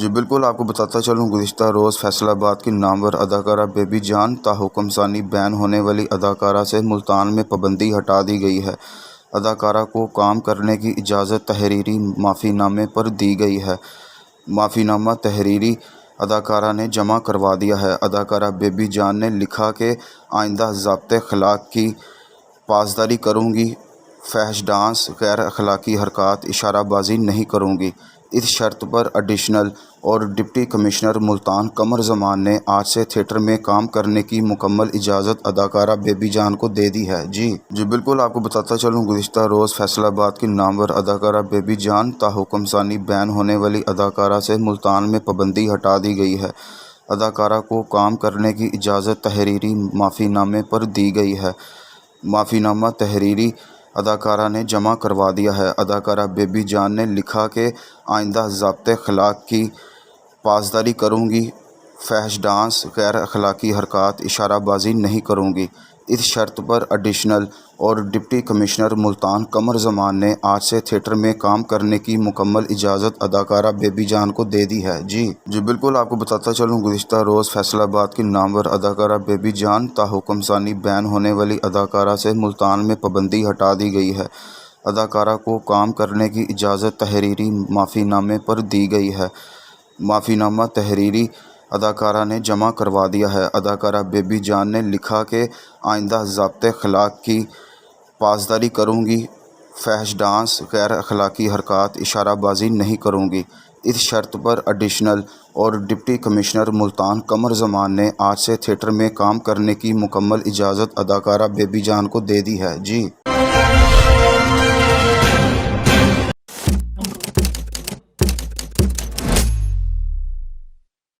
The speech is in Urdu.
جی بالکل، آپ کو بتاتا چلوں گزشتہ روز فیصل آباد کی نامور اداکارہ بیبی جان تاحکم ثانی بین ہونے والی اداکارہ سے ملتان میں پابندی ہٹا دی گئی ہے۔ اداکارہ کو کام کرنے کی اجازت تحریری معافی نامے پر دی گئی ہے۔ معافی نامہ تحریری اداکارہ نے جمع کروا دیا ہے۔ اداکارہ بیبی جان نے لکھا کہ آئندہ ضابطۂ اخلاق کی پاسداری کروں گی، فحش ڈانس، غیر اخلاقی حرکات، اشارہ بازی نہیں کروں گی، اس شرط پر ایڈیشنل اور ڈپٹی کمشنر ملتان قمر زمان نے آج سے تھیٹر میں کام کرنے کی مکمل اجازت اداکارہ بیبی جان کو دے دی ہے۔ جی بالکل، آپ کو بتاتا چلوں گزشتہ روز فیصل آباد کی نامور اداکارہ بیبی جان تاحکم ثانی بین ہونے والی اداکارہ سے ملتان میں پابندی ہٹا دی گئی ہے۔ اداکارہ کو کام کرنے کی اجازت تحریری معافی نامے پر دی گئی ہے۔ معافی نامہ تحریری اداکارہ نے جمع کروا دیا ہے۔ اداکارہ بیبی جان نے لکھا کہ آئندہ ضابطۂ اخلاق کی پاسداری کروں گی، فحش ڈانس، غیر اخلاقی حرکات، اشارہ بازی نہیں کروں گی، اس شرط پر ایڈیشنل اور ڈپٹی کمشنر ملتان قمر زمان نے آج سے تھیٹر میں کام کرنے کی مکمل اجازت اداکارہ بیبی جان کو دے دی ہے۔ جی بالکل، آپ کو بتاتا چلوں گزشتہ روز فیصل آباد کی نامور اداکارہ بیبی جان تاحکم ثانی بین ہونے والی اداکارہ سے ملتان میں پابندی ہٹا دی گئی ہے۔ اداکارہ کو کام کرنے کی اجازت تحریری معافی نامے پر دی گئی ہے۔ معافی نامہ تحریری اداکارہ نے جمع کروا دیا ہے۔ اداکارہ بیبی جان نے لکھا کہ آئندہ ضابطۂ اخلاق کی پاسداری کروں گی، فحش ڈانس، غیر اخلاقی حرکات، اشارہ بازی نہیں کروں گی، اس شرط پر ایڈیشنل اور ڈپٹی کمشنر ملتان قمر زمان نے آج سے تھیٹر میں کام کرنے کی مکمل اجازت اداکارہ بیبی جان کو دے دی ہے۔ جی